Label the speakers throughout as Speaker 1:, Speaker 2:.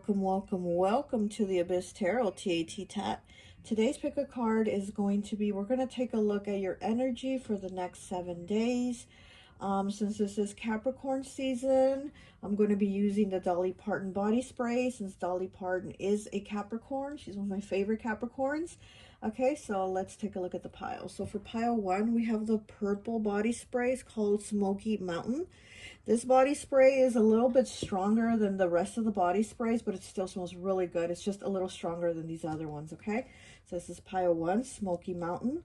Speaker 1: welcome, welcome, welcome to the Abyss Tarot T.A.T. Today's pick a card is going to be, we're going to take a look at your energy for the next 7 days. Since this is Capricorn season, I'm going to be using the Dolly Parton body spray since Dolly Parton is a Capricorn. She's one of my favorite Capricorns. Okay, so let's take a look at the pile. So for pile 1, we have the purple body spray. It's called Smoky Mountain. This body spray is a little bit stronger than the rest of the body sprays, but it still smells really good. It's just a little stronger than these other ones, okay? So this is pile 1, Smoky Mountain.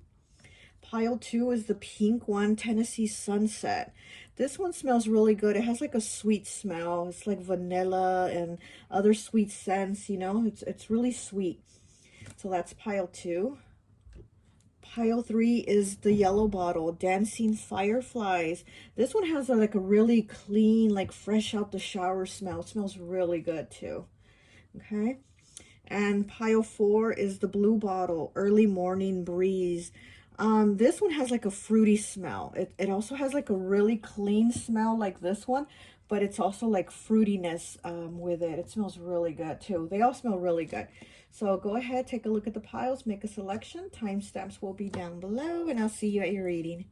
Speaker 1: Pile 2 is the pink one, Tennessee Sunset. This one smells really good. It has like a sweet smell. It's like vanilla and other sweet scents, you know? It's really sweet. So that's pile 2. Pile 3 is the yellow bottle, Dancing Fireflies. This one has like a really clean, like fresh out the shower smell. It smells really good too. Okay. And pile 4 is the blue bottle, Early Morning Breeze. This one has like a fruity smell. It also has like a really clean smell like this one, but it's also like fruitiness with it. It smells really good too. They all smell really good. So go ahead, take a look at the piles, make a selection. Timestamps will be down below, and I'll see you at your reading.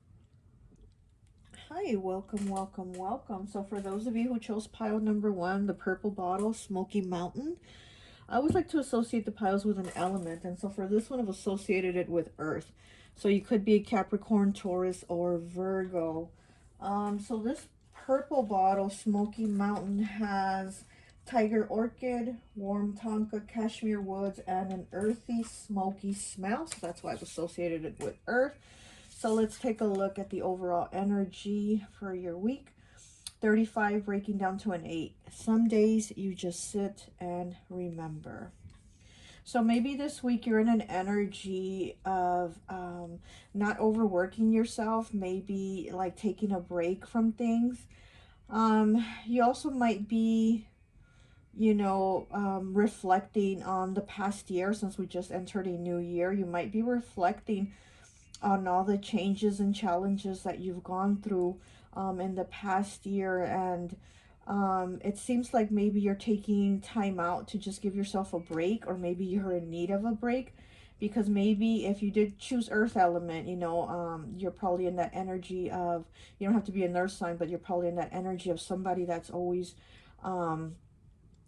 Speaker 1: Hi, welcome, welcome, welcome. So for those of you who chose pile number 1, the purple bottle, Smoky Mountain, I always like to associate the piles with an element. And so for this one, I've associated it with Earth. So you could be a Capricorn, Taurus, or Virgo. So this purple bottle, Smoky Mountain, has Tiger Orchid, Warm Tonka, Cashmere Woods, and an earthy, smoky smell. So that's why I've associated it with Earth. So let's take a look at the overall energy for your week. 35 breaking down to an 8. Some days you just sit and remember. So maybe this week you're in an energy of not overworking yourself, maybe like taking a break from things. You also might be, you know, reflecting on the past year. Since we just entered a new year, you might be reflecting on all the changes and challenges that you've gone through in the past year. And it seems like maybe you're taking time out to just give yourself a break, or maybe you're in need of a break, because maybe if you did choose earth element, you know, you're probably in that energy of, you don't have to be a nurse sign, but you're probably in that energy of somebody that's always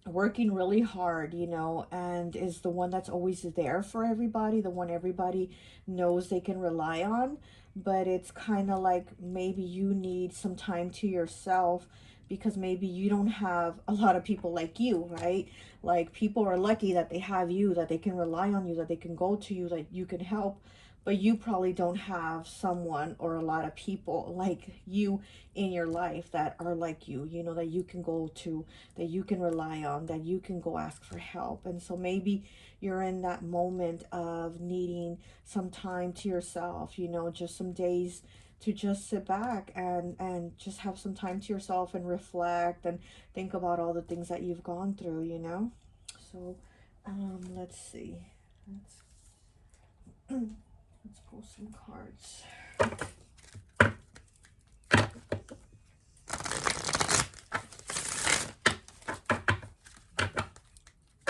Speaker 1: working really hard, you know, and is the one that's always there for everybody, the one everybody knows they can rely on. But it's kind of like maybe you need some time to yourself, because maybe you don't have a lot of people like you, right? Like, people are lucky that they have you, that they can rely on you, that they can go to you, that you can help. But you probably don't have someone or a lot of people like you in your life that are like you know, that you can go to, that you can rely on, that you can go ask for help. And so maybe you're in that moment of needing some time to yourself, you know, just some days to just sit back and just have some time to yourself and reflect and think about all the things that you've gone through, you know. So let's see. Let's pull some cards.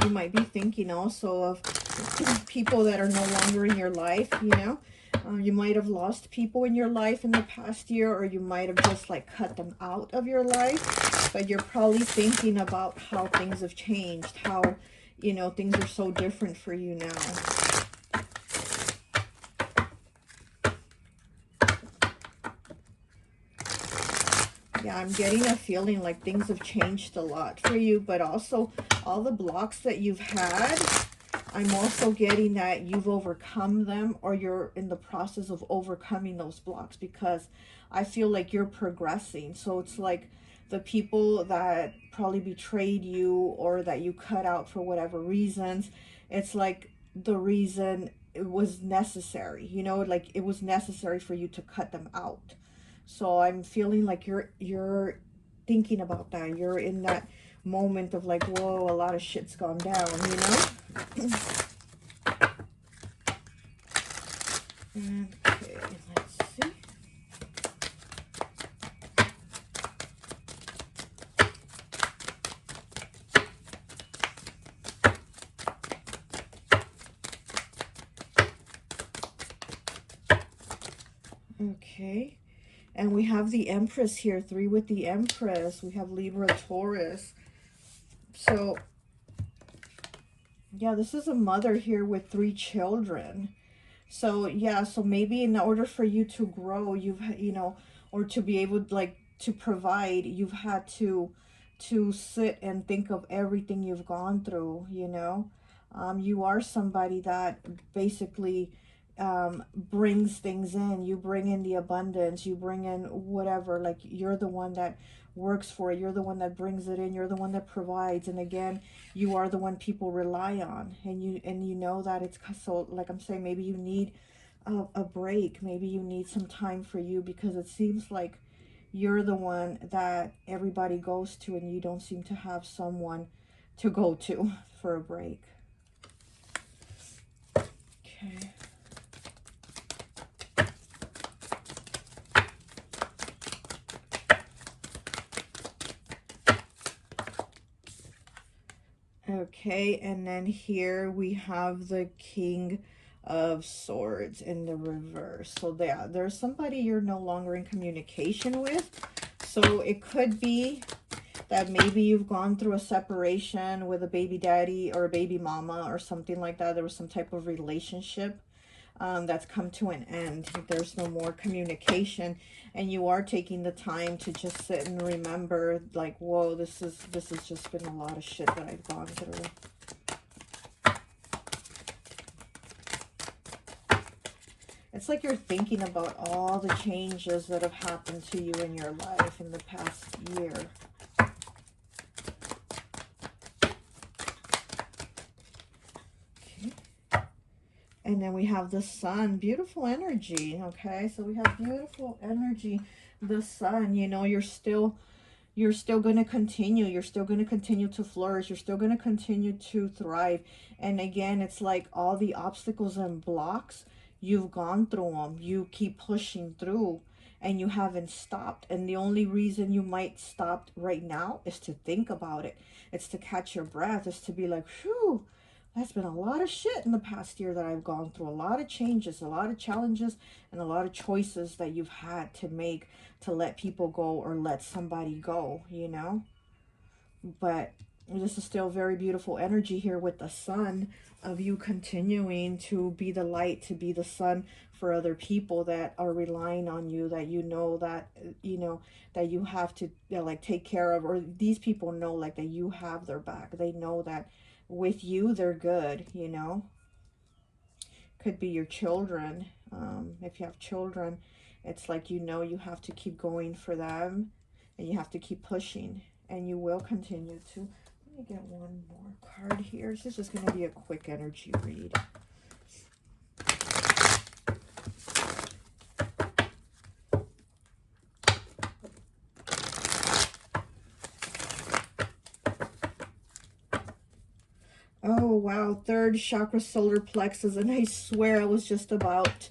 Speaker 1: You might be thinking also of people that are no longer in your life, you know. You might have lost people in your life in the past year, or you might have just like cut them out of your life. But you're probably thinking about how things have changed, how, you know, things are so different for you now. Yeah, I'm getting a feeling like things have changed a lot for you, but also all the blocks that you've had, I'm also getting that you've overcome them, or you're in the process of overcoming those blocks, because I feel like you're progressing. So it's like the people that probably betrayed you, or that you cut out for whatever reasons, it's like the reason it was necessary, you know, like it was necessary for you to cut them out. So I'm feeling like you're thinking about that. You're in that moment of like, whoa, a lot of shit's gone down, you know? Okay, let's see. Okay. And we have the Empress here, 3 with the Empress. We have Libra, Taurus. So, yeah, this is a mother here with 3 children. So, yeah, so maybe in order for you to grow, you know, or to be able like to provide, you've had to sit and think of everything you've gone through, you know. You are somebody that basically brings things in. You bring in the abundance, you bring in whatever, like you're the one that works for it. You're the one that brings it in. You're the one that provides. And again, you are the one people rely on, and you know that it's so, like I'm saying, maybe you need a break. Maybe you need some time for you, because it seems like you're the one that everybody goes to, and you don't seem to have someone to go to for a break. Okay. Okay, and then here we have the King of Swords in the reverse. So yeah, there's somebody you're no longer in communication with. So it could be that maybe you've gone through a separation with a baby daddy or a baby mama or something like that. There was some type of relationship that's come to an end. There's no more communication, and you are taking the time to just sit and remember, like, whoa, this has just been a lot of shit that I've gone through. It's like you're thinking about all the changes that have happened to you in your life in the past year. And then we have the Sun, beautiful energy. Okay, so we have beautiful energy. The Sun, you know, you're still going to continue. You're still going to continue to flourish. You're still going to continue to thrive. And again, it's like all the obstacles and blocks, you've gone through them. You keep pushing through, and you haven't stopped. And the only reason you might stop right now is to think about it. It's to catch your breath. It's to be like, whew, that's been a lot of shit in the past year that I've gone through. A lot of changes, a lot of challenges, and a lot of choices that you've had to make to let people go or let somebody go, you know. But this is still very beautiful energy here with the Sun, of you continuing to be the light, to be the sun for other people that are relying on you, that you know that you have to, you know, like take care of, or these people know like that you have their back. They know that with you they're good, you know. Could be your children. If you have children, it's like, you know, you have to keep going for them, and you have to keep pushing, and you will continue to. Let me get one more card here. This is just going to be a quick energy read. Oh, wow. 3rd chakra, solar plexus. And I swear I was just about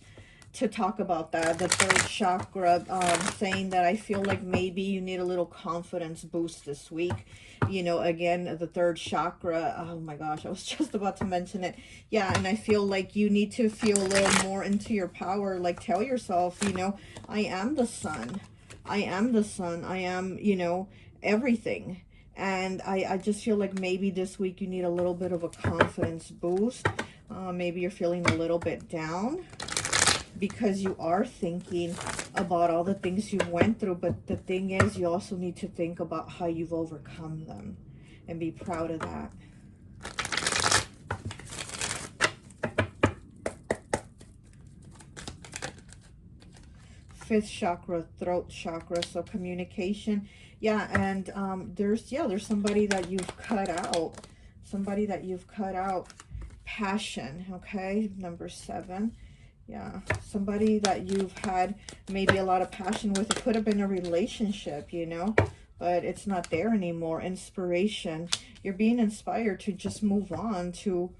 Speaker 1: to talk about that. The 3rd chakra, saying that I feel like maybe you need a little confidence boost this week. You know, again, the 3rd chakra. Oh my gosh, I was just about to mention it. Yeah, and I feel like you need to feel a little more into your power. Like, tell yourself, you know, I am the sun. I am the sun. I am, you know, everything. And I just feel like maybe this week you need a little bit of a confidence boost. Maybe you're feeling a little bit down because you are thinking about all the things you went through. But the thing is, you also need to think about how you've overcome them and be proud of that. Fifth chakra, throat chakra, so communication. Yeah, and there's somebody that you've cut out. Somebody that you've cut out. Passion, okay? Number 7. Yeah, somebody that you've had maybe a lot of passion with. It could have been a relationship, you know, but it's not there anymore. Inspiration. You're being inspired to just move on, to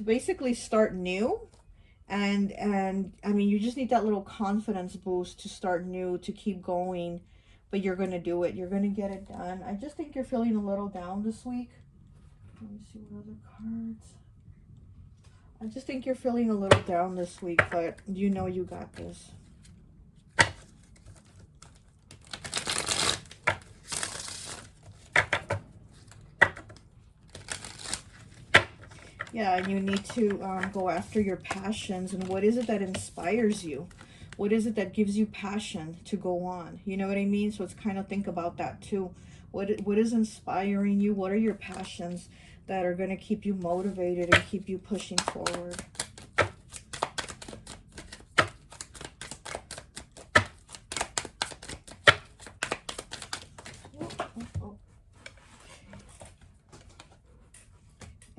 Speaker 1: basically start new. And I mean, you just need that little confidence boost to start new, to keep going. But you're going to do it. You're going to get it done. I just think you're feeling a little down this week. Let me see what other cards. I just think you're feeling a little down this week, but you know you got this. Yeah, and you need to go after your passions. And what is it that inspires you? What is it that gives you passion to go on? You know what I mean? So it's kind of think about that too. What is inspiring you? What are your passions that are going to keep you motivated and keep you pushing forward?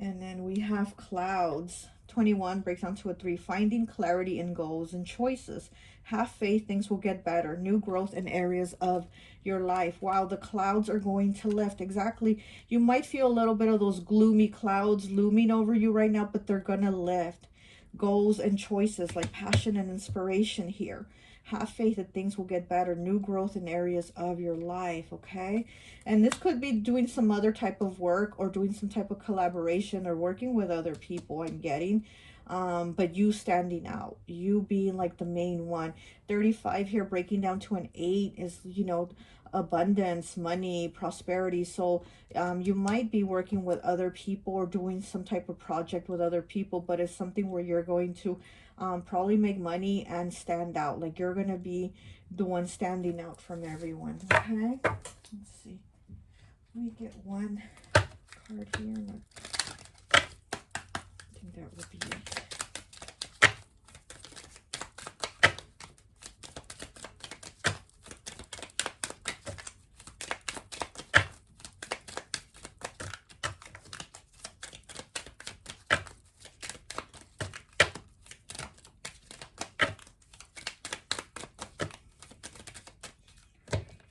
Speaker 1: And then we have clouds. 21 breaks down to a 3. Finding clarity in goals and choices. Have faith, things will get better. New growth in areas of your life. Wow, the clouds are going to lift. Exactly. You might feel a little bit of those gloomy clouds looming over you right now, but they're going to lift. Goals and choices, like passion and inspiration here. Have faith that things will get better. New growth in areas of your life, okay? And this could be doing some other type of work or doing some type of collaboration or working with other people, I'm getting. But you standing out, you being like the main one. 35 here, breaking down to an 8 is, you know, abundance, money, prosperity. So you might be working with other people or doing some type of project with other people, but it's something where you're going to probably make money and stand out. Like you're going to be the one standing out from everyone. Okay, let's see. Let me get one card here. I think that would be it.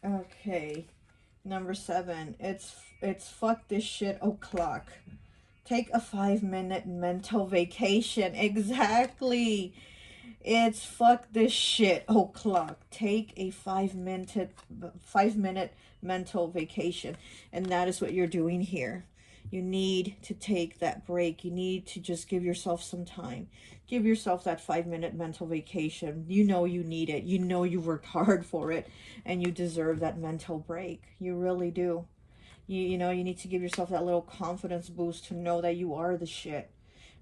Speaker 1: Okay, number 7. It's fuck this shit o'clock. Take a 5-minute mental vacation. Exactly. It's fuck this shit o'clock. Take a 5-minute mental vacation. And that is what you're doing here. You need to take that break. You need to just give yourself some time. Give yourself that 5-minute mental vacation. You know you need it. You know you worked hard for it. And you deserve that mental break. You really do. You know, you need to give yourself that little confidence boost to know that you are the shit.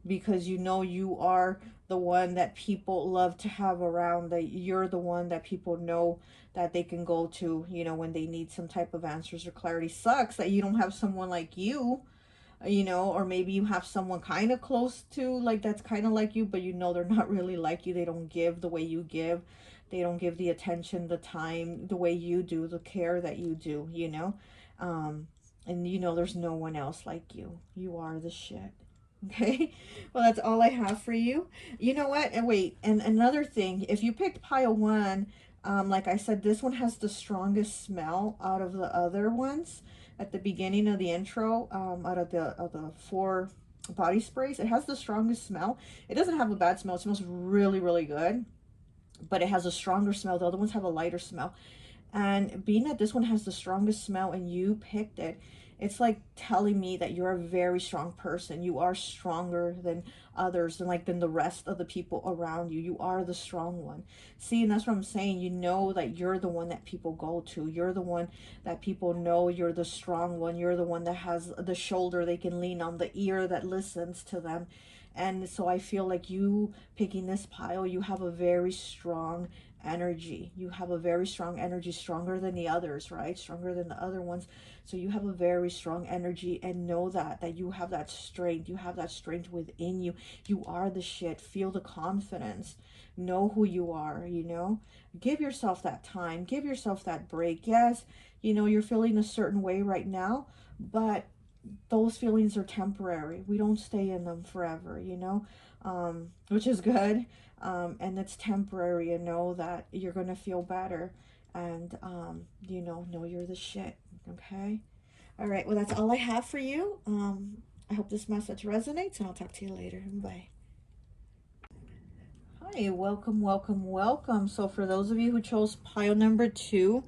Speaker 1: Because you know you are the one that people love to have around, that you're the one that people know that they can go to, you know, when they need some type of answers or clarity. Sucks that you don't have someone like you, you know, or maybe you have someone kind of close to, like, that's kind of like you, but you know they're not really like you. They don't give the way you give. They don't give the attention, the time, the way you do, the care that you do, you know. And you know there's no one else like you. You are the shit. Okay, well, that's all I have for you. You know what? And wait, and another thing, if you picked pile 1, like I said, this one has the strongest smell out of the other ones at the beginning of the intro, out of the 4 body sprays. It has the strongest smell. It doesn't have a bad smell. It smells really, really good, but it has a stronger smell. The other ones have a lighter smell. And being that this one has the strongest smell and you picked it, it's like telling me that you're a very strong person. You are stronger than others and than the rest of the people around you. You are the strong one. See, and that's what I'm saying. You know that you're the one that people go to. You're the one that people know. You're the strong one. You're the one that has the shoulder they can lean on, the ear that listens to them. And so I feel like you picking this pile, you have a very strong energy. You have a very strong energy, stronger than the others, right? Stronger than the other ones. So you have a very strong energy, and know that you have that strength. You have that strength within you. You are the shit. Feel the confidence. Know who you are, you know? Give yourself that time. Give yourself that break. Yes, you know, you're feeling a certain way right now, but those feelings are temporary. We don't stay in them forever, you know, which is good. And it's temporary, and know that you're going to feel better. And, you know you're the shit. Okay. All right. Well, that's all I have for you. I hope this message resonates, and I'll talk to you later. Bye. Hi, welcome, welcome, welcome. So for those of you who chose pile number 2,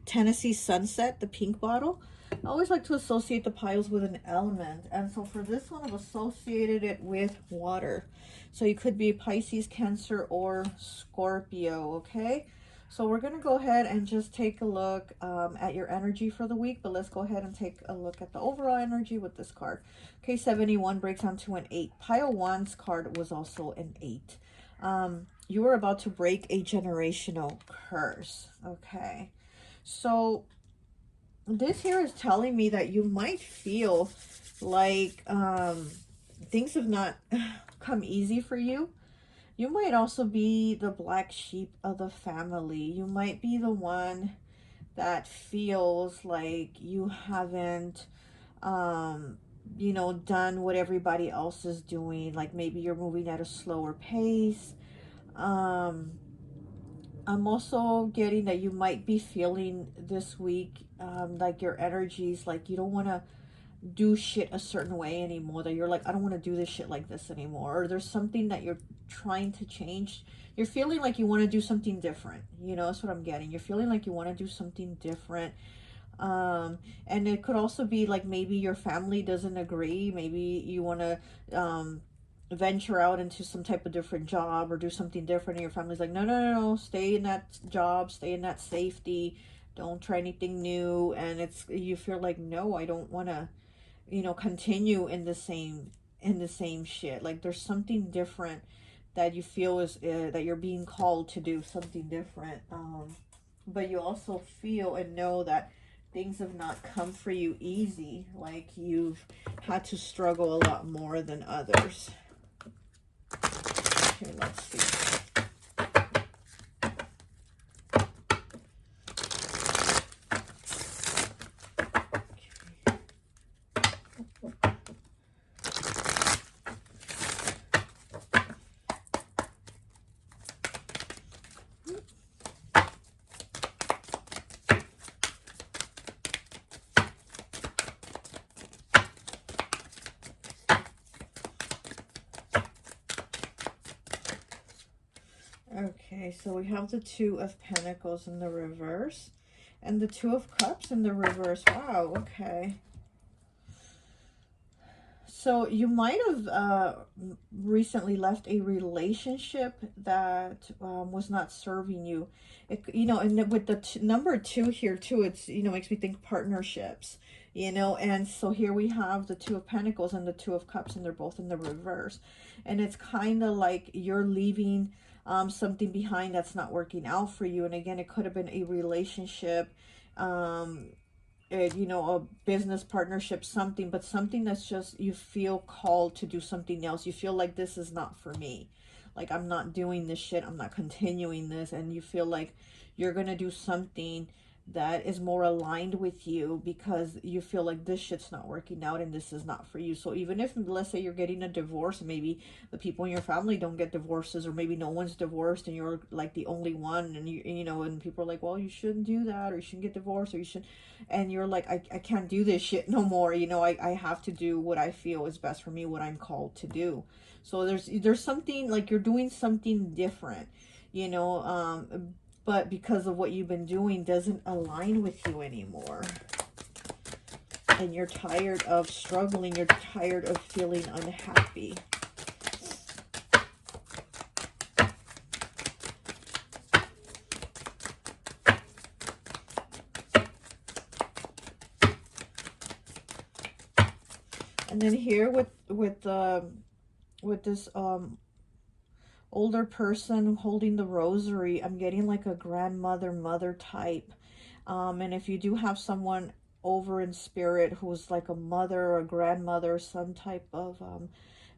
Speaker 1: Tennessee Sunset, the pink bottle, I always like to associate the piles with an element. And so for this one, I've associated it with water. So you could be Pisces, Cancer, or Scorpio, okay? So we're going to go ahead and just take a look at your energy for the week, but let's go ahead and take a look at the overall energy with this card. Okay, 71 breaks down to an 8. Pile 1's card was also an 8. You are about to break a generational curse. Okay, so this here is telling me that you might feel like things have not come easy for you. You might also be the black sheep of the family. You might be the one that feels like you haven't, you know, done what everybody else is doing. Like maybe you're moving at a slower pace. I'm also getting that you might be feeling this week like your energies, like you don't want to do shit a certain way anymore, that you're like, I don't want to do this shit like this anymore, or there's something that you're trying to change. You're feeling like you want to do something different, you know. That's what I'm getting. You're feeling like you want to do something different. And it could also be like maybe your family doesn't agree. Maybe you want to venture out into some type of different job or do something different, and your family's like, no, no, no, no, stay in that job, stay in that safety, don't try anything new. And it's, you feel like, no, I don't want to, you know, continue in the same shit. Like there's something different that you feel is that you're being called to do something different. But you also feel and know that things have not come for you easy. Like you've had to struggle a lot more than others. Okay, let's see. Okay, so we have the Two of Pentacles in the reverse and the Two of Cups in the reverse. Wow, okay. So you might have recently left a relationship that was not serving you. It, you know, and with the number 2 here too, it's, you know, makes me think partnerships, you know. And so here we have the Two of Pentacles and the Two of Cups, and they're both in the reverse. And it's kind of like you're leaving something behind that's not working out for you. And again, it could have been a relationship, you know, a business partnership, something, but something that's just, you feel called to do something else. You feel like this is not for me. Like, I'm not doing this shit. I'm not continuing this. And you feel like you're going to do something that is more aligned with you because you feel like this shit's not working out and this is not for you. So even if, let's say you're getting a divorce, maybe the people in your family don't get divorces, or maybe no one's divorced and you're like the only one, and you know, and people are like, well, you shouldn't do that, or you shouldn't get divorced, or you should, and you're like, I can't do this shit no more, you know. I have to do what I feel is best for me, what I'm called to do. So there's something like you're doing something different, you know, but because of what you've been doing doesn't align with you anymore. And you're tired of struggling. You're tired of feeling unhappy. And then here with this older person holding the rosary, I'm getting like a grandmother, mother type. And if you do have someone over in spirit who's like a mother or a grandmother, some type of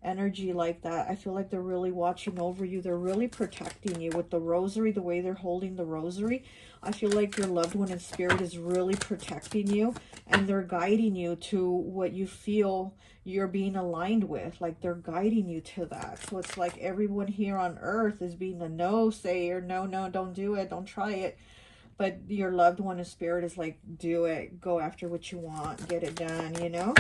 Speaker 1: energy like that, I feel like they're really watching over you. They're really protecting you with the rosary, the way they're holding the rosary. I feel like your loved one in spirit is really protecting you, and they're guiding you to what you feel you're being aligned with. Like they're guiding you to that. So it's like everyone here on earth is being a no sayer. No, no, don't do it. Don't try it. But your loved one in spirit is like, do it. Go after what you want. Get it done, you know?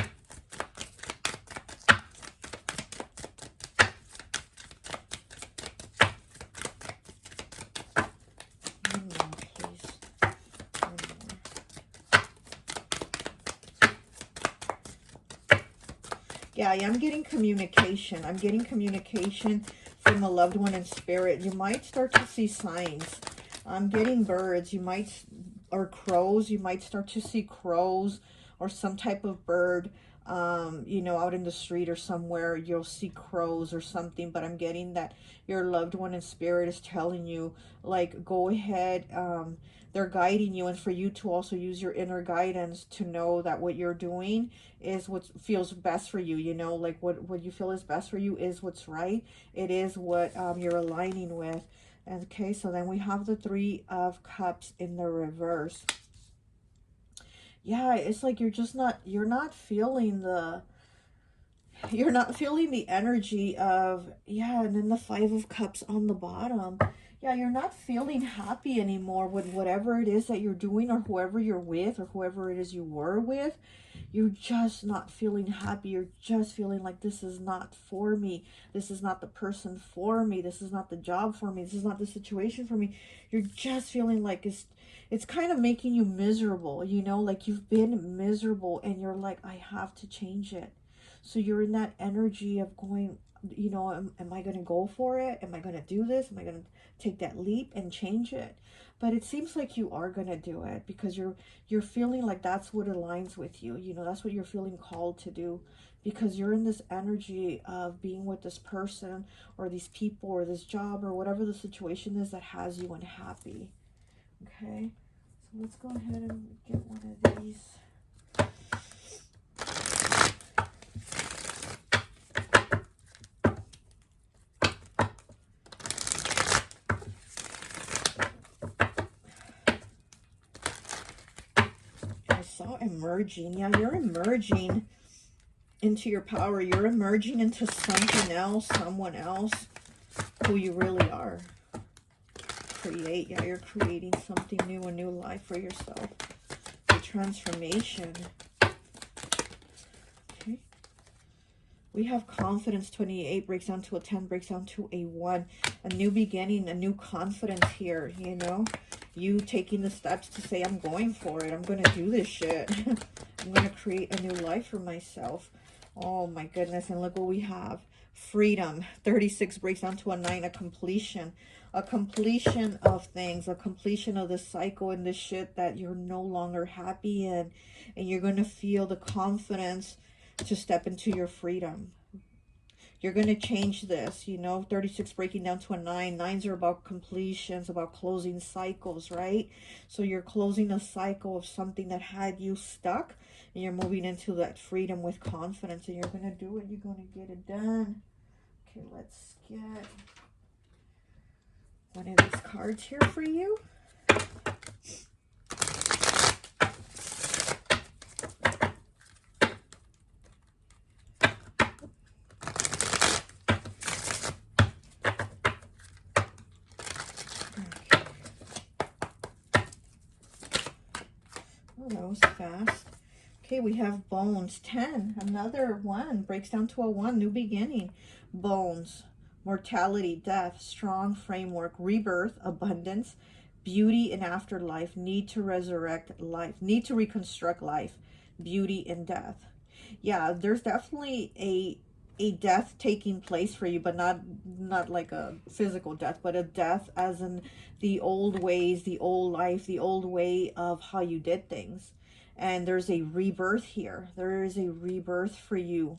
Speaker 1: Yeah, I'm getting communication. I'm getting communication from a loved one in spirit. You might start to see signs I'm getting birds. You might, or crows. You might start to see crows or some type of bird, you know, out in the street or somewhere. You'll see crows or something. But I'm getting that your loved one in spirit is telling you, like, go ahead. They're guiding you, and for you to also use your inner guidance to know that what you're doing is what feels best for you. You know, like what you feel is best for you is what's right. It is what you're aligning with. Okay, so then we have the Three of Cups in the reverse. Yeah, it's like you're not feeling the energy of, yeah, and then the Five of Cups on the bottom. Yeah, you're not feeling happy anymore with whatever it is that you're doing or whoever you're with or whoever it is you were with. You're just not feeling happy. You're just feeling like this is not for me. This is not the person for me. This is not the job for me. This is not the situation for me. You're just feeling like it's kind of making you miserable, you know, like you've been miserable and you're like, I have to change it. So you're in that energy of going, you know, am I going to go for it? Am I going to do this? Am I going to take that leap and change it? But it seems like you are going to do it because you're feeling like that's what aligns with you. You know, that's what you're feeling called to do because you're in this energy of being with this person or these people or this job or whatever the situation is that has you unhappy. Okay, so let's go ahead and get one of these. Emerging. Yeah, you're emerging into your power. You're emerging into something else, someone else, who you really are. Create. Yeah, you're creating something new, a new life for yourself. The transformation. Okay. We have confidence. 28 breaks down to a 10, breaks down to a 1. A new beginning, a new confidence here, you know. You taking the steps to say, I'm going for it. I'm going to do this shit. I'm going to create a new life for myself. Oh my goodness. And look what we have. Freedom. 36 breaks down to a 9. A completion. A completion of things. A completion of the cycle and the shit that you're no longer happy in. And you're going to feel the confidence to step into your freedom. You're going to change this, you know, 36 breaking down to a 9. 9s are about completions, about closing cycles, right? So you're closing a cycle of something that had you stuck, and you're moving into that freedom with confidence, and you're going to do it. You're going to get it done. Okay, let's get one of these cards here for you. That was fast. Okay, we have bones. 10. Another 1. Breaks down to a 1. New beginning. Bones. Mortality, death, strong framework, rebirth, abundance, beauty and afterlife, need to resurrect life, need to reconstruct life, beauty and death. Yeah, there's definitely a death taking place for you, but not like a physical death, but a death as in the old ways, the old life, the old way of how you did things. And there's a rebirth here. There is a rebirth for you,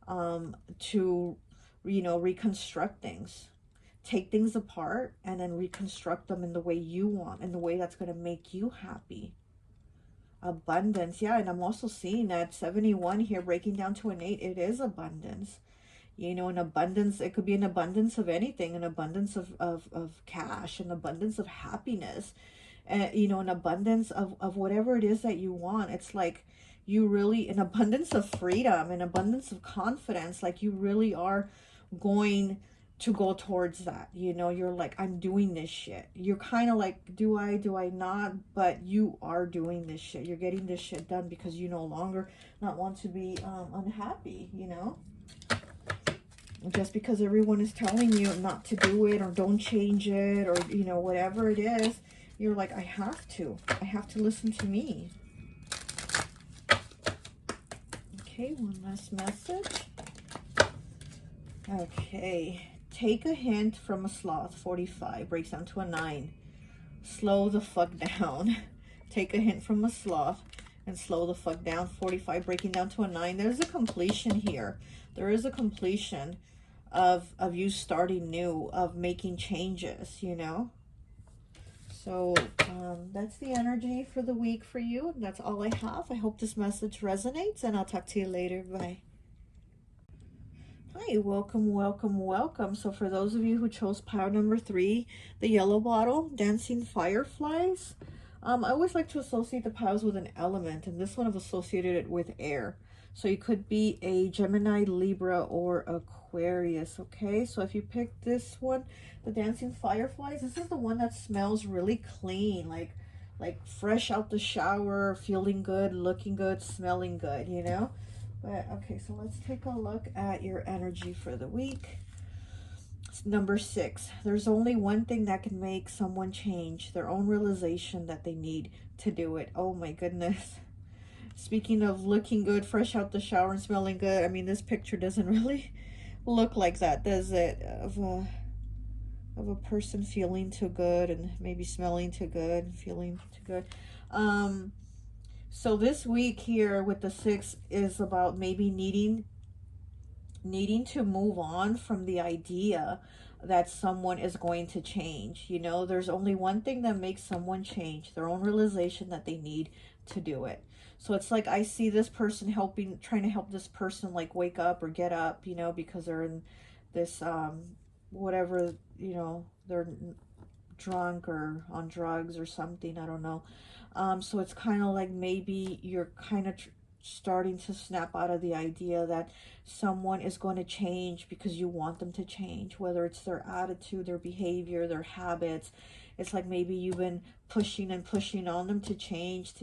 Speaker 1: to, you know, reconstruct things, take things apart and then reconstruct them in the way you want, in the way that's going to make you happy. Abundance. Yeah, and I'm also seeing that 71 here breaking down to an 8. It is abundance. You know, an abundance, it could be an abundance of anything, an abundance of cash, an abundance of happiness, you know, an abundance of whatever it is that you want. It's like you really, an abundance of freedom, an abundance of confidence, like you really are going to go towards that. You know, you're like, I'm doing this shit. You're kind of like, do I not? But you are doing this shit. You're getting this shit done because you no longer not want to be unhappy, you know? Just because everyone is telling you not to do it or don't change it or, you know, whatever it is, you're like, I have to listen to me. Okay, one last message. Okay, take a hint from a sloth. 45 breaks down to a 9. Slow the fuck down. Take a hint from a sloth and slow the fuck down. 45 breaking down to a 9. There's a completion here. There is a completion of you starting new, of making changes, you know. So that's the energy for the week for you. That's all I have. I hope this message resonates, and I'll talk to you later. Bye. Hi, welcome, welcome, welcome. So for those of you who chose pile number 3, the yellow bottle, Dancing Fireflies, I always like to associate the piles with an element, and this one I've associated it with air. So you could be a Gemini, Libra, or Aquarius, okay? So if you pick this one, the Dancing Fireflies, this is the one that smells really clean, like fresh out the shower, feeling good, looking good, smelling good, you know? But okay, so let's take a look at your energy for the week. Number 6, there's only one thing that can make someone change, their own realization that they need to do it. Oh my goodness. Speaking of looking good, fresh out the shower and smelling good, I mean, this picture doesn't really look like that, does it? Of a person feeling too good and maybe smelling too good and feeling too good. So this week here with the 6 is about maybe needing to move on from the idea that someone is going to change. You know, there's only one thing that makes someone change, their own realization that they need to do it. So it's like I see this person trying to help this person like wake up or get up, you know, because they're in this whatever, you know, they're drunk or on drugs or something, I don't know. So it's kind of like maybe you're kind of starting to snap out of the idea that someone is going to change because you want them to change, whether it's their attitude, their behavior, their habits. It's like maybe you've been pushing and pushing on them to change,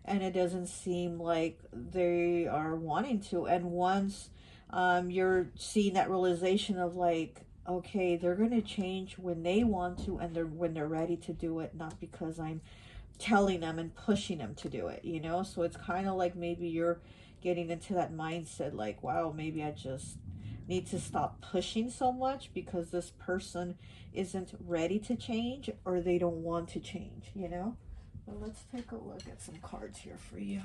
Speaker 1: and it doesn't seem like they are wanting to. And once you're seeing that realization of like, okay, they're going to change when they want to, and when they're ready to do it, not because I'm telling them and pushing them to do it, you know. So it's kind of like maybe you're getting into that mindset like, wow, maybe I just need to stop pushing so much because this person isn't ready to change or they don't want to change, you know. Well, let's take a look at some cards here for you.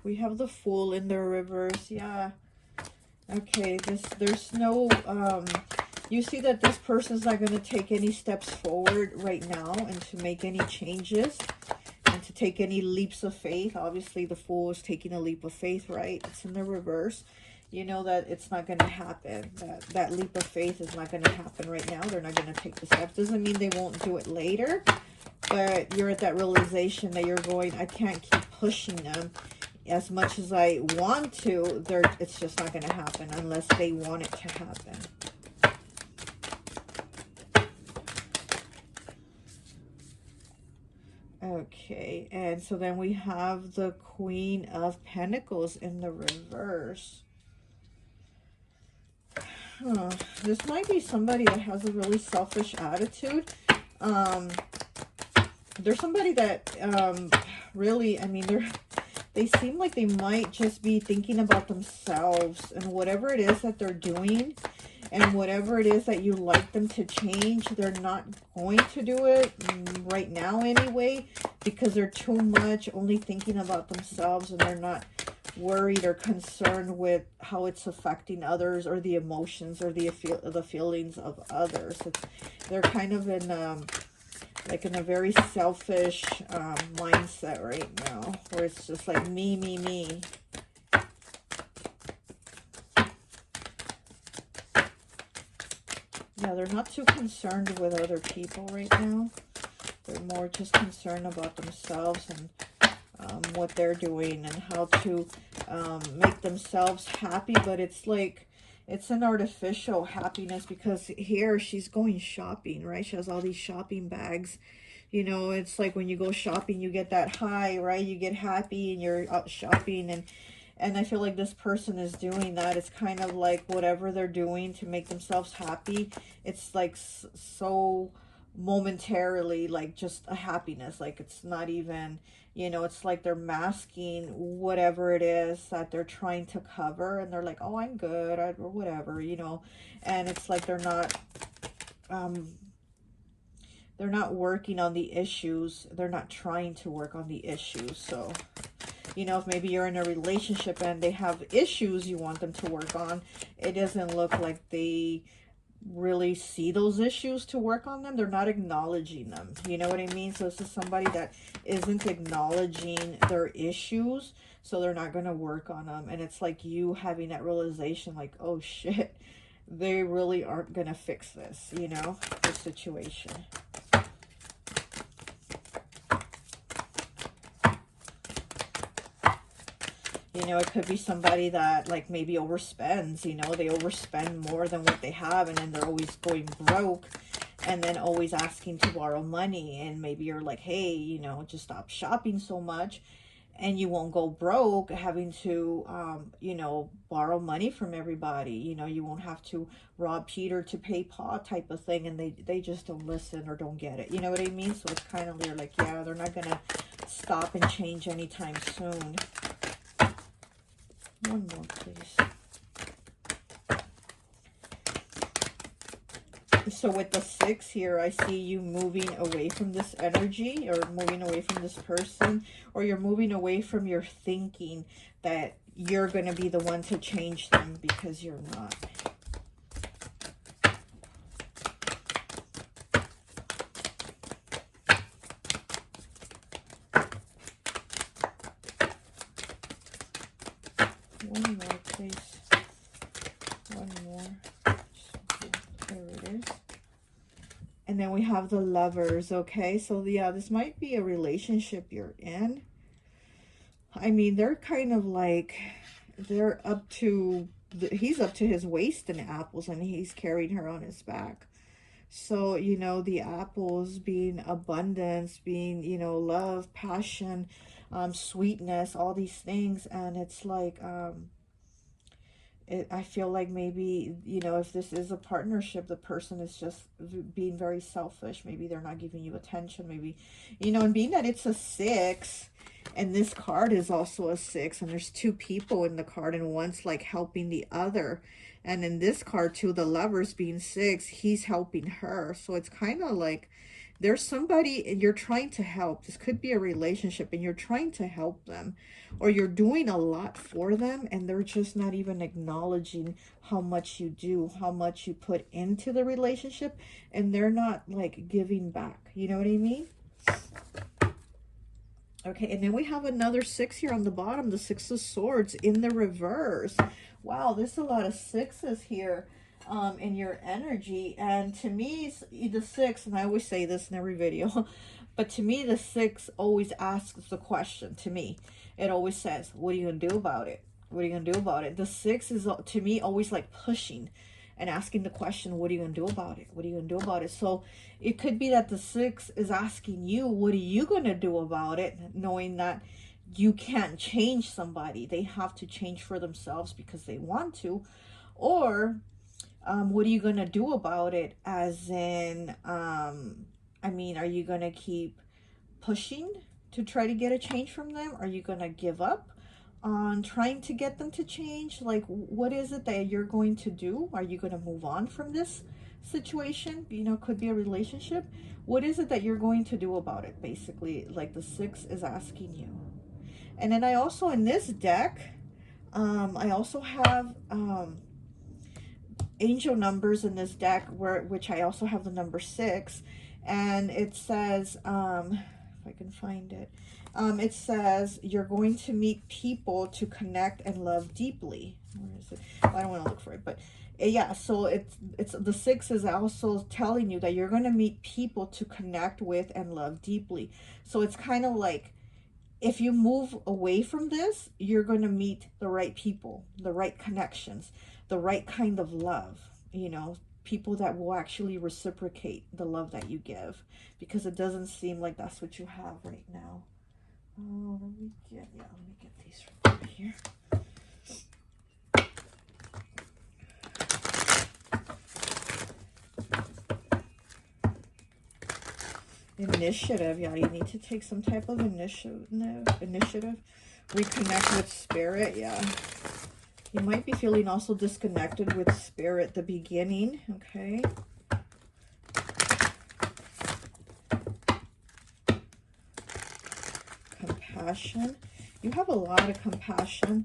Speaker 1: We have the Fool in the reverse. Yeah. Okay, there's no you see that this person's not going to take any steps forward right now and to make any changes and to take any leaps of faith. Obviously the Fool is taking a leap of faith, right? It's in the reverse. You know that it's not going to happen. That leap of faith is not going to happen right now. They're not going to take the steps. Doesn't mean they won't do it later, but you're at that realization that you're going, I can't keep pushing them as much as I want to. It's just not going to happen unless they want it to happen. Okay, and so then we have the Queen of Pentacles in the reverse. This might be somebody that has a really selfish attitude. There's somebody that really, I mean, they seem like they might just be thinking about themselves and whatever it is that they're doing and whatever it is that you like them to change, they're not going to do it right now anyway, because they're too much only thinking about themselves and they're not worried or concerned with how it's affecting others or the emotions or the feelings of others. They're kind of in like in a very selfish mindset right now, where it's just like me, me, me. Yeah, they're not too concerned with other people right now. They're more just concerned about themselves and what they're doing and how to make themselves happy. But it's like, it's an artificial happiness, because here she's going shopping, right? She has all these shopping bags. You know, it's like when you go shopping, you get that high, right? You get happy and you're out shopping, And I feel like this person is doing that. It's kind of like whatever they're doing to make themselves happy. It's like so momentarily, like just a happiness. Like it's not even, you know, it's like they're masking whatever it is that they're trying to cover. And they're like, oh, I'm good, or whatever, you know. And it's like they're not working on the issues. They're not trying to work on the issues. So, you know, if maybe you're in a relationship and they have issues you want them to work on, it doesn't look like they really see those issues to work on them. They're not acknowledging them. You know what I mean? So this is somebody that isn't acknowledging their issues, so they're not going to work on them. And it's like you having that realization, like, oh shit, they really aren't going to fix this, you know, the situation. You know, it could be somebody that like maybe overspends, you know, they overspend more than what they have, and then they're always going broke and then always asking to borrow money. And maybe you're like, hey, you know, just stop shopping so much and you won't go broke having to, you know, borrow money from everybody. You know, you won't have to rob Peter to pay Paul type of thing. And they just don't listen or don't get it. You know what I mean? So it's kind of, they're like, yeah, they're not going to stop and change anytime soon. One more, please. So with the 6 here, I see you moving away from this energy, or moving away from this person, or you're moving away from your thinking that you're going to be the one to change them, because you're not. One more, please. One more. There it is. And then we have the Lovers, okay? So, yeah, this might be a relationship you're in. I mean, they're kind of like, they're up to, he's up to his waist in apples, and he's carrying her on his back. So, you know, the apples being abundance, being, you know, love, passion, sweetness, all these things. And it's like, I feel like maybe, you know, if this is a partnership, the person is just being very selfish. Maybe they're not giving you attention. Maybe, you know, and being that it's a 6, and this card is also a 6, and there's 2 people in the card, and one's like helping the other. And in this card too, the Lovers being 6, he's helping her. So it's kind of like there's somebody and you're trying to help. This could be a relationship and you're trying to help them, or you're doing a lot for them and they're just not even acknowledging how much you do, how much you put into the relationship, and they're not like giving back. You know what I mean? Okay, and then we have another 6 here on the bottom, the 6 of Swords in the reverse. Wow, there's a lot of 6s here in your energy. And to me, the 6, and I always say this in every video, but to me, the 6 always asks the question. To me, it always says, what are you going to do about it? What are you going to do about it? The 6 is, to me, always like pushing and asking the question, what are you going to do about it? What are you going to do about it? So it could be that the 6 is asking you, what are you going to do about it? Knowing that you can't change somebody. They have to change for themselves because they want to. Or what are you going to do about it? As in, I mean, are you going to keep pushing to try to get a change from them? Are you going to give up on trying to get them to change? Like, what is it that you're going to do? Are you going to move on from this situation? You know, could be a relationship. What is it that you're going to do about it? Basically, like the 6 is asking you. And then I also, in this deck, I also have angel numbers in this deck, which I also have the number 6, and it says, if I can find it, it says you're going to meet people to connect and love deeply. Where is it? I don't want to look for it, but yeah, so it's the 6 is also telling you that you're going to meet people to connect with and love deeply. So it's kind of like, if you move away from this, you're going to meet the right people, the right connections, the right kind of love, you know, people that will actually reciprocate the love that you give, because it doesn't seem like that's what you have right now. Oh, let me get these from here. Initiative. Yeah, you need to take some type of initiative. Reconnect with spirit. Yeah. You might be feeling also disconnected with spirit at the beginning. Okay. Compassion. You have a lot of compassion,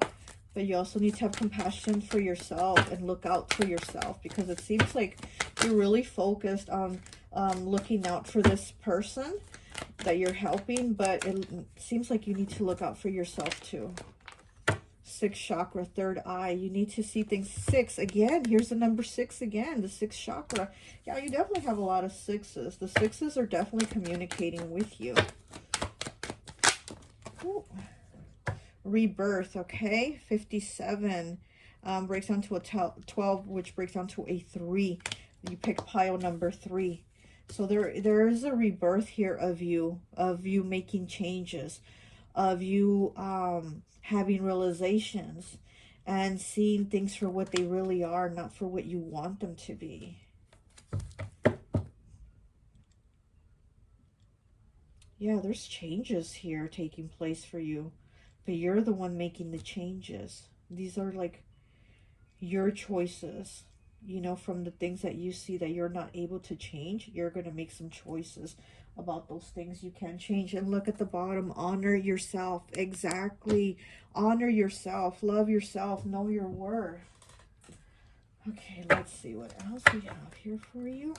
Speaker 1: but you also need to have compassion for yourself and look out for yourself, because it seems like you're really focused on looking out for this person that you're helping, but it seems like you need to look out for yourself too. 6th chakra, 3rd eye. You need to see things. 6 again. Here's the number 6 again. The 6th chakra. Yeah, you definitely have a lot of 6s. The 6s are definitely communicating with you. Ooh. Rebirth. Okay. 57 breaks down to a 12, which breaks down to a 3. You pick pile number 3. So there is a rebirth here of you making changes, of you having realizations and seeing things for what they really are, not for what you want them to be. Yeah, there's changes here taking place for you, but you're the one making the changes. These are like your choices, you know, from the things that you see that you're not able to change. You're going to make some choices about those things you can change. And look at the bottom, honor yourself. Exactly. Honor yourself, love yourself, know your worth. Okay, let's see what else we have here for you.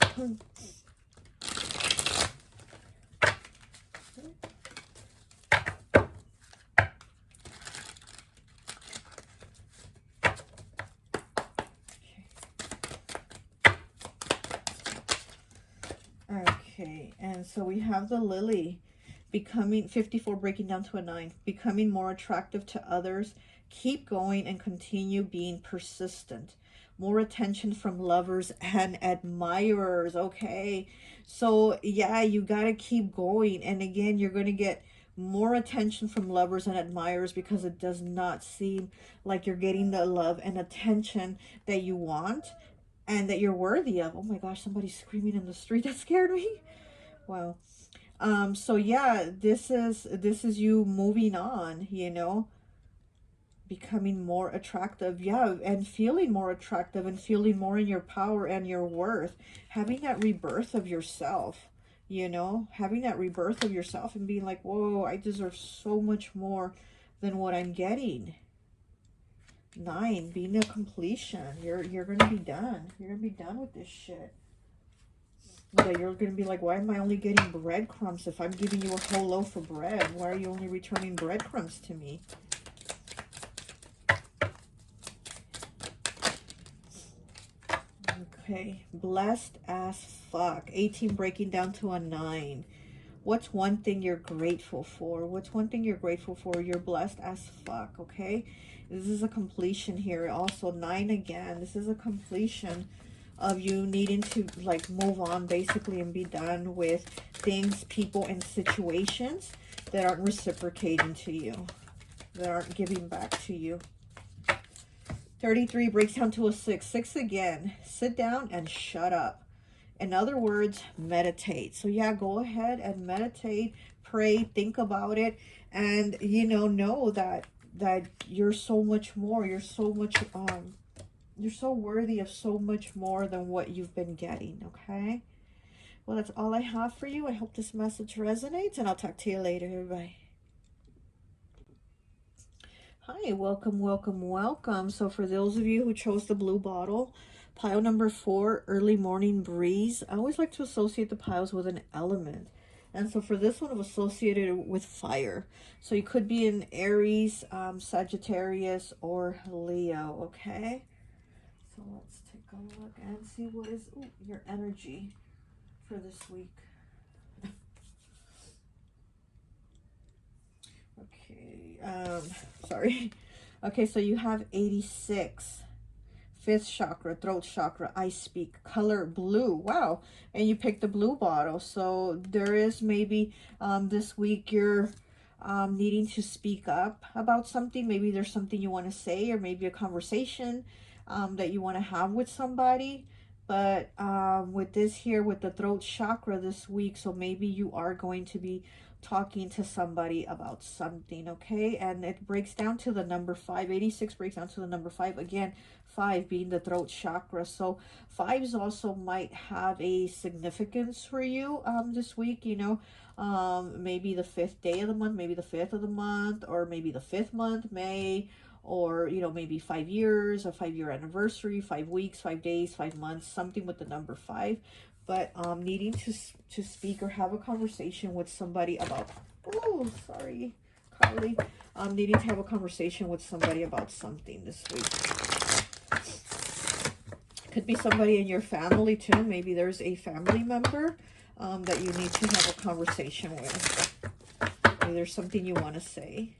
Speaker 1: Okay, and so we have the lily, becoming 54, breaking down to a 9, becoming more attractive to others. Keep going and continue being persistent. More attention from lovers and admirers. Okay, so yeah, you got to keep going. And again, you're going to get more attention from lovers and admirers, because it does not seem like you're getting the love and attention that you want and that you're worthy of. Oh my gosh, somebody's screaming in the street. That scared me. Wow. So yeah, this is you moving on, you know, becoming more attractive. Yeah, and feeling more attractive and feeling more in your power and your worth, having that rebirth of yourself, you know, having that rebirth of yourself and being like, whoa, I deserve so much more than what I'm getting. 9, being a completion. You're gonna be done. You're gonna be done with this shit. Yeah, you're gonna be like, why am I only getting breadcrumbs if I'm giving you a whole loaf of bread? Why are you only returning breadcrumbs to me? Okay, blessed as fuck. 18, breaking down to a 9. What's one thing you're grateful for? What's one thing you're grateful for? You're blessed as fuck, okay? This is a completion here. Also, 9 again. This is a completion of you needing to like move on basically and be done with things, people, and situations that aren't reciprocating to you, that aren't giving back to you. 33 breaks down to a 6. 6 again. Sit down and shut up. In other words, meditate. So yeah, go ahead and meditate, pray, think about it, and you know that you're so much more. You're so much you're so worthy of so much more than what you've been getting, okay? Well, that's all I have for you. I hope this message resonates, and I'll talk to you later. Bye. Hi, welcome, welcome, welcome. So for those of you who chose the blue bottle, pile number 4, early morning breeze. I always like to associate the piles with an element. And so for this one, I've associated it with fire. So you could be in Aries, Sagittarius, or Leo, okay? So let's take a look and see what is your energy for this week. Okay, sorry. Okay, so you have 86. 5th chakra, throat chakra, I speak, color blue. Wow. And you picked the blue bottle. So there is maybe this week you're needing to speak up about something. Maybe there's something you want to say, or maybe a conversation that you want to have with somebody. But with this here, with the throat chakra this week, so maybe you are going to be talking to somebody about something, okay? And it breaks down to the number 5. 86 breaks down to the number 5. Again, 5 being the throat chakra. So 5s also might have a significance for you this week, you know. Maybe the 5th day of the month, maybe the 5th of the month, or maybe the 5th month, May, or, you know, maybe 5 years, a 5-year anniversary, 5 weeks, 5 days, 5 months, something with the number 5. But needing to speak or have a conversation with somebody about, oh, sorry, Carly. Needing to have a conversation with somebody about something this week. Could be somebody in your family too. Maybe there's a family member that you need to have a conversation with. Maybe there's something you want to say.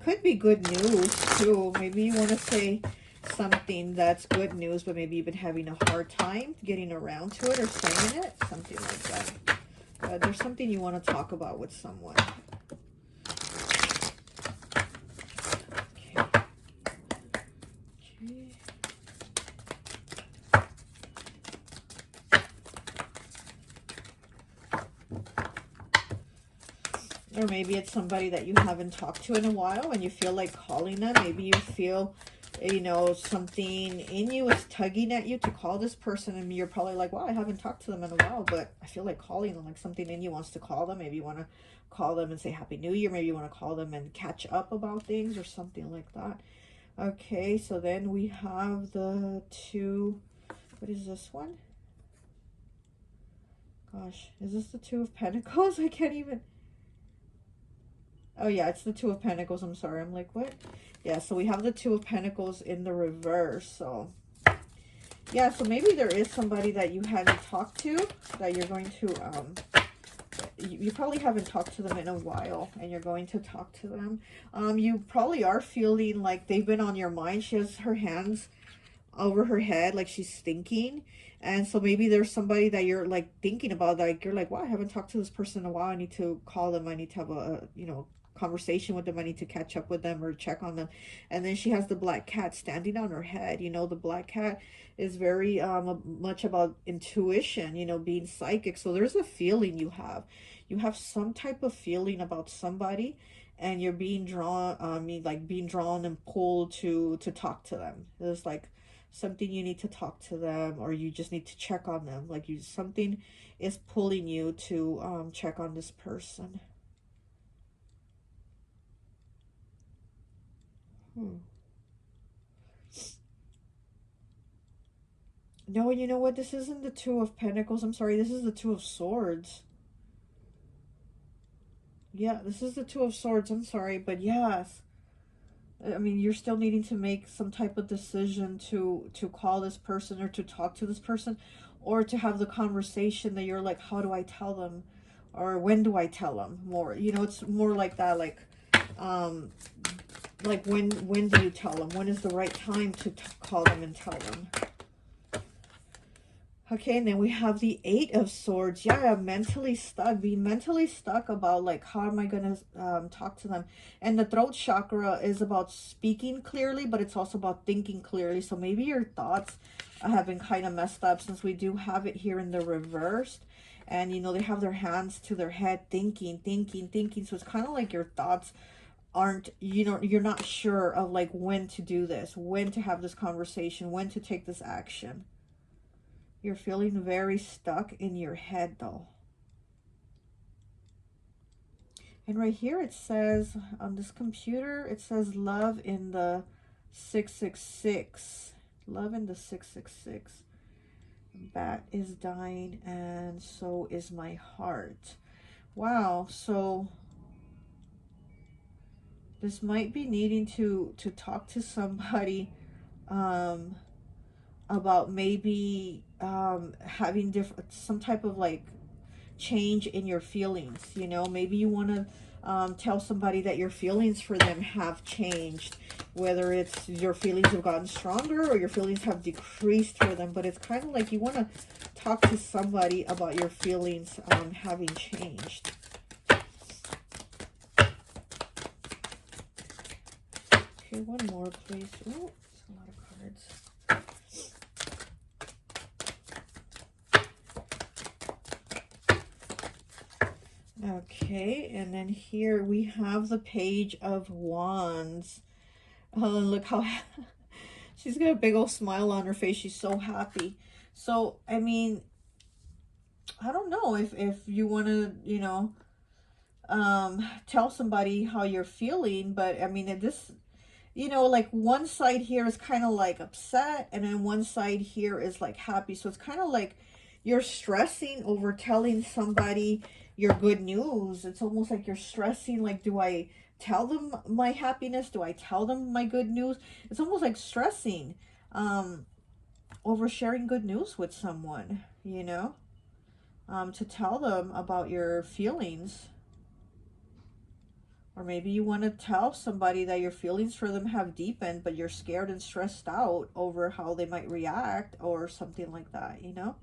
Speaker 1: Could be good news too. Maybe you want to say something that's good news, but maybe you've been having a hard time getting around to it or saying it. Something like that. There's something you want to talk about with someone. Okay. Okay. Or maybe it's somebody that you haven't talked to in a while and you feel like calling them. Maybe you feel, you know, something in you is tugging at you to call this person, and you're probably like, wow, I haven't talked to them in a while, but I feel like calling them. Like something in you wants to call them. Maybe you want to call them and say Happy New Year. Maybe you want to call them and catch up about things or something like that. Okay, so then we have the 2, what is this one? Gosh, is this the 2 of Pentacles? I can't even... Oh, yeah, it's the 2 of Pentacles. I'm sorry. I'm like, what? Yeah, so we have the 2 of Pentacles in the reverse. So, yeah, so maybe there is somebody that you haven't talked to that you're going to, you probably haven't talked to them in a while, and you're going to talk to them. You probably are feeling like they've been on your mind. She has her hands over her head like she's thinking. And so maybe there's somebody that you're like thinking about, like you're like, wow, I haven't talked to this person in a while. I need to call them. I need to have a, you know, conversation with them. I need to catch up with them or check on them. And then she has the black cat standing on her head. You know, the black cat is very much about intuition, you know, being psychic. So there's a feeling you have. You have some type of feeling about somebody, and you're being drawn, like being drawn and pulled to talk to them. There's like something you need to talk to them, or you just need to check on them. Like you, something is pulling you to check on this person. No, you know what? This isn't the 2 of Pentacles. I'm sorry. This is the 2 of Swords. Yeah, this is the 2 of Swords. I'm sorry. But yes. I mean, you're still needing to make some type of decision to call this person or to talk to this person, or to have the conversation that you're like, how do I tell them? Or when do I tell them? More, you know, it's more like that. Like when do you tell them? When is the right time to call them and tell them? Okay, and then we have the 8 of Swords. Yeah, mentally stuck. Being mentally stuck about, like, how am I going to talk to them? And the throat chakra is about speaking clearly, but it's also about thinking clearly. So maybe your thoughts have been kind of messed up, since we do have it here in the reversed. And, you know, they have their hands to their head, thinking. So it's kind of like your thoughts aren't, you know, you're not sure of, like, when to do this, when to have this conversation, when to take this action. You're feeling very stuck in your head, though. And right here it says, on this computer, it says love in the 666. Love in the 666. Bat is dying, and so is my heart. Wow, so this might be needing to talk to somebody about maybe having some type of like change in your feelings. You know, maybe you want to tell somebody that your feelings for them have changed, whether it's your feelings have gotten stronger or your feelings have decreased for them. But it's kind of like you want to talk to somebody about your feelings having changed. Okay, one more, please. Oh, that's a lot of cards. Okay, and then here we have the Page of Wands. Oh, look how she's got a big old smile on her face. She's so happy. So, I mean, I don't know if you want to, you know, tell somebody how you're feeling, but I mean, this, you know, like one side here is kind of like upset, and then one side here is like happy. So it's kind of like you're stressing over telling somebody your good news. It's almost like you're stressing, like, do I tell them my happiness? Do I tell them my good news? It's almost like stressing over sharing good news with someone, you know, to tell them about your feelings. Or maybe you want to tell somebody that your feelings for them have deepened, but you're scared and stressed out over how they might react or something like that, you know?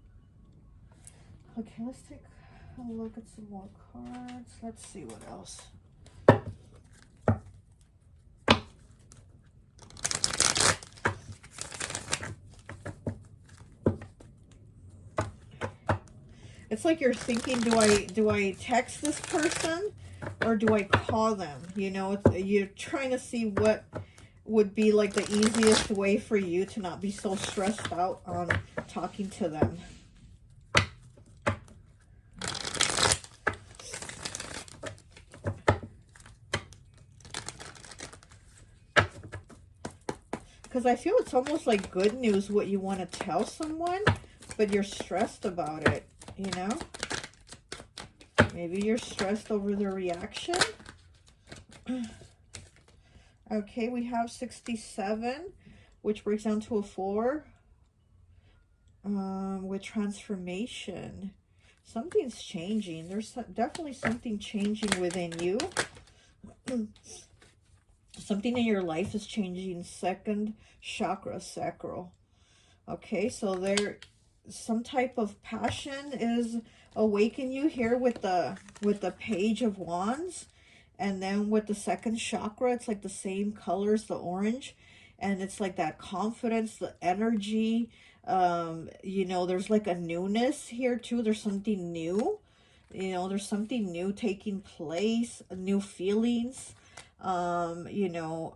Speaker 1: Okay, let's take a look at some more cards. Let's see what else. It's like you're thinking, do I text this person or do I call them? You know, you're trying to see what would be like the easiest way for you to not be so stressed out on talking to them. Because I feel it's almost like good news what you want to tell someone, but you're stressed about it, you know? Maybe you're stressed over their reaction. Okay, we have 67, which breaks down to a 4. With transformation. Something's changing. There's definitely something changing within you. Something in your life is changing. Second chakra, sacral. Okay, so there, some type of passion is awaken you here with the Page of Wands, and then with the second chakra, it's like the same colors, the orange, and it's like that confidence, the energy. You know, there's like a newness here too. There's something new. You know, there's something new taking place, new feelings. You know,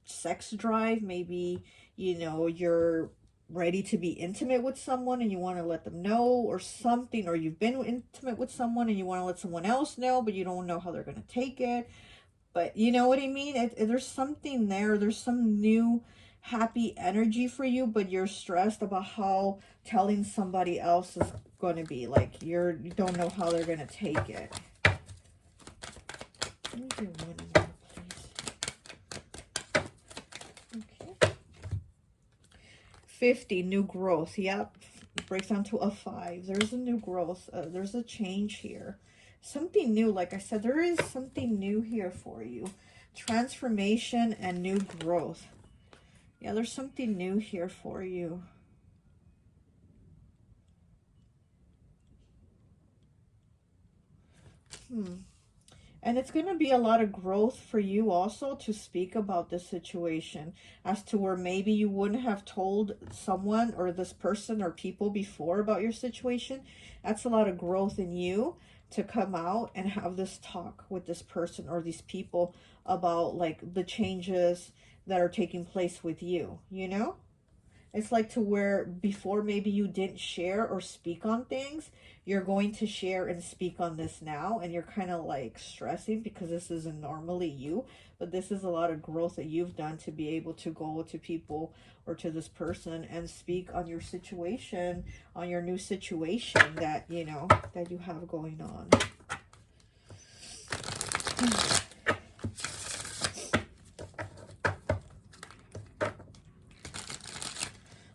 Speaker 1: sex drive, maybe, you know, you're ready to be intimate with someone and you want to let them know, or something, or you've been intimate with someone and you want to let someone else know, but you don't know how they're going to take it. But you know what I mean? There's something there. There's some new happy energy for you, but you're stressed about how telling somebody else is going to be. Like, you don't know how they're going to take it. Let me do one more, please. Okay. 50, new growth. Yep. It breaks down to a 5. There's a new growth. There's a change here. Something new. Like I said, there is something new here for you. Transformation and new growth. Yeah, there's something new here for you. And it's going to be a lot of growth for you also to speak about this situation, as to where maybe you wouldn't have told someone or this person or people before about your situation. That's a lot of growth in you to come out and have this talk with this person or these people about like the changes that are taking place with you, you know? It's like to where before maybe you didn't share or speak on things, you're going to share and speak on this now, and you're kind of like stressing because this isn't normally you, but this is a lot of growth that you've done to be able to go to people or to this person and speak on your situation, on your new situation that, you know, that you have going on.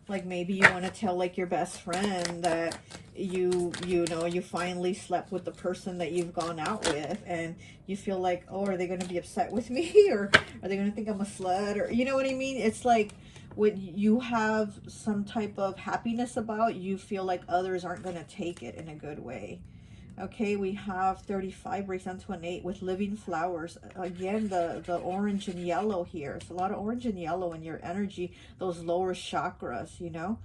Speaker 1: Like maybe you want to tell like your best friend that you know, you finally slept with the person that you've gone out with, and you feel like, oh, are they going to be upset with me, or are they going to think I'm a slut, or you know what I mean? It's like when you have some type of happiness about, you feel like others aren't going to take it in a good way. Okay, we have 35 breaks down to an 8 with living flowers. Again, the orange and yellow here. It's a lot of orange and yellow in your energy, those lower chakras, you know.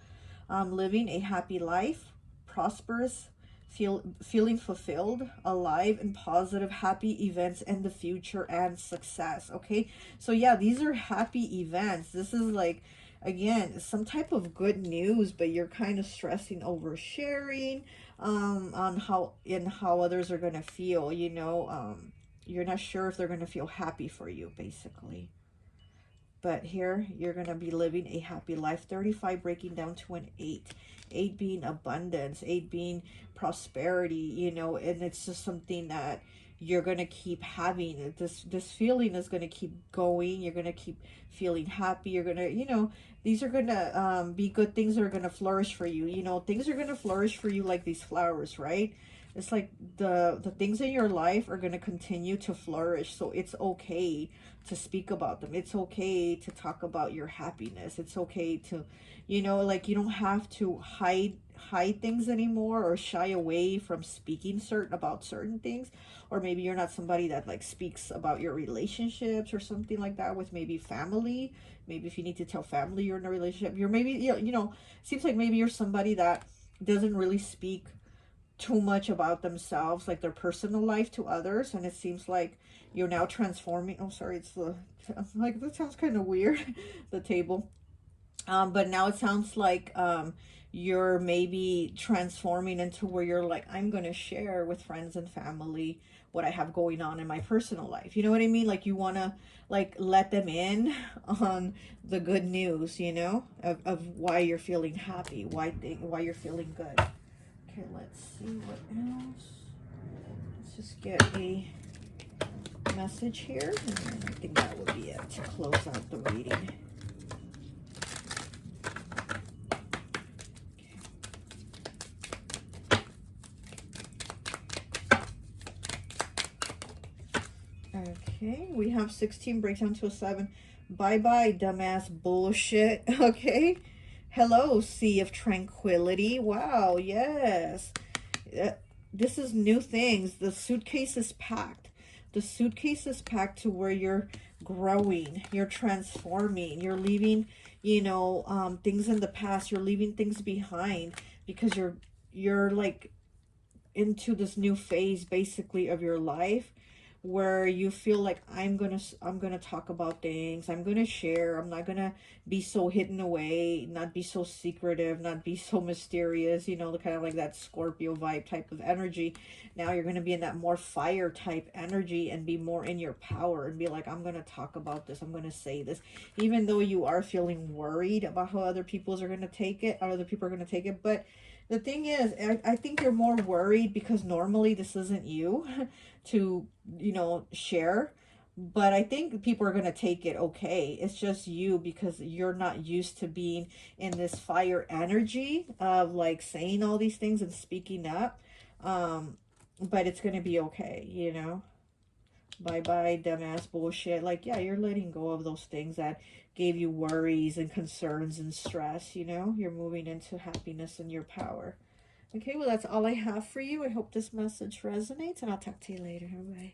Speaker 1: Living a happy life, prosperous, feeling fulfilled, alive, and positive, happy events in the future and success. Okay, so yeah, these are happy events. This is like, again, some type of good news, but you're kind of stressing over sharing on how others are gonna feel. You know, you're not sure if they're gonna feel happy for you, basically. But here, you're going to be living a happy life. 35 breaking down to an 8. 8 being abundance. 8 being prosperity, you know, and it's just something that you're going to keep having. This feeling is going to keep going. You're going to keep feeling happy. You're going to, you know, these are going to be good things that are going to flourish for you. You know, things are going to flourish for you like these flowers, right? It's like the things in your life are going to continue to flourish. So it's okay to speak about them. It's okay to talk about your happiness. It's okay to, you know, like, you don't have to hide things anymore or shy away from speaking about certain things. Or maybe you're not somebody that like speaks about your relationships or something like that with maybe family. Maybe if you need to tell family you're in a relationship, you're maybe, you know, seems like maybe you're somebody that doesn't really speak too much about themselves, like their personal life, to others. And it seems like you're now transforming. Oh, sorry, it's the, like, that sounds kind of weird, the table. But now it sounds like you're maybe transforming into where you're like, I'm going to share with friends and family what I have going on in my personal life. You know what I mean? Like, you want to like let them in on the good news, you know, of why you're feeling happy, why you're feeling good. Okay, let's see what else. Let's just get a message here, and then I think that would be it to close out the reading. Okay, we have 16 breaks down to a 7. Bye-bye, dumbass bullshit. Okay. Hello, Sea of Tranquility. Wow, yes. This is new things. The suitcase is packed. The suitcase is packed to where you're growing, you're transforming, you're leaving, you know, things in the past. You're leaving things behind because you're like into this new phase basically of your life, where you feel like I'm gonna talk about things, I'm gonna share, I'm not gonna be so hidden away, not be so secretive, not be so mysterious, you know, the kind of like that Scorpio vibe type of energy. Now you're gonna be in that more fire type energy and be more in your power and be like, I'm gonna talk about this, I'm gonna say this, even though you are feeling worried about how other people are gonna take it, or other people are gonna take it. But the thing is, I think you're more worried because normally this isn't you to, you know, share. But I think people are going to take it okay. It's just you because you're not used to being in this fire energy of like saying all these things and speaking up. But it's going to be okay, you know. Bye-bye, dumbass bullshit. Like, yeah, you're letting go of those things that gave you worries and concerns and stress, you know? You're moving into happiness and your power. Okay, well, that's all I have for you. I hope this message resonates, and I'll talk to you later. Bye.